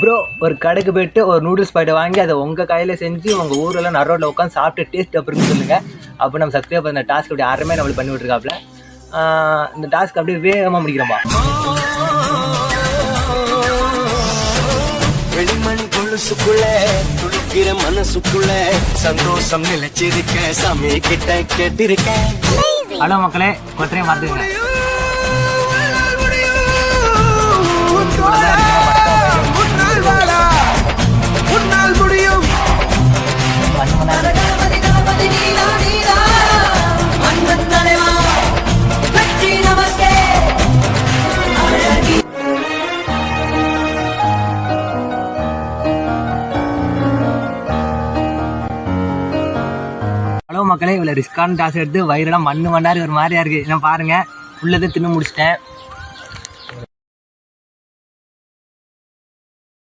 Bro ஒரு கடைக்கு போயிட்டு ஒரு நூடுல்ஸ் பாக்கெட் வாங்கி அதை உங்கள் கையில் செஞ்சு உங்கள் ஊரில் நரோட்டில் உட்காந்து சாப்பிட்டு டேஸ்ட் அப்படின்னு சொல்லுங்கள். அப்போ நம்ம சப்ஸ்கிரைப் பண்ண டாஸ்க் அப்படி யாருமே நம்மளுக்கு பண்ணி விட்டுருக்காப்புல. இந்த டாஸ்க் அப்படியே வேகமாக முடிக்கிறோம்பா. வெளிமண் கொலுசுக்குள்ள துளுக்கிற மனசுக்குள்ள சந்தோஷம் நிலைச்சிருக்க சாமி கிட்ட கேட்டிருக்கேன். ஹலோ மக்களே, கொத்தரையும் மறந்துடுங்க. ஹலோ மக்களே, இவ்வளோ ரிஸ்கான டாஸ் எடுத்து வயிறெல்லாம் மண்ணு மண்ணாரு ஒரு மாதிரியா இருக்குது. நான் பாருங்கள், உள்ளதை தின்னு முடிச்சிட்டேன்.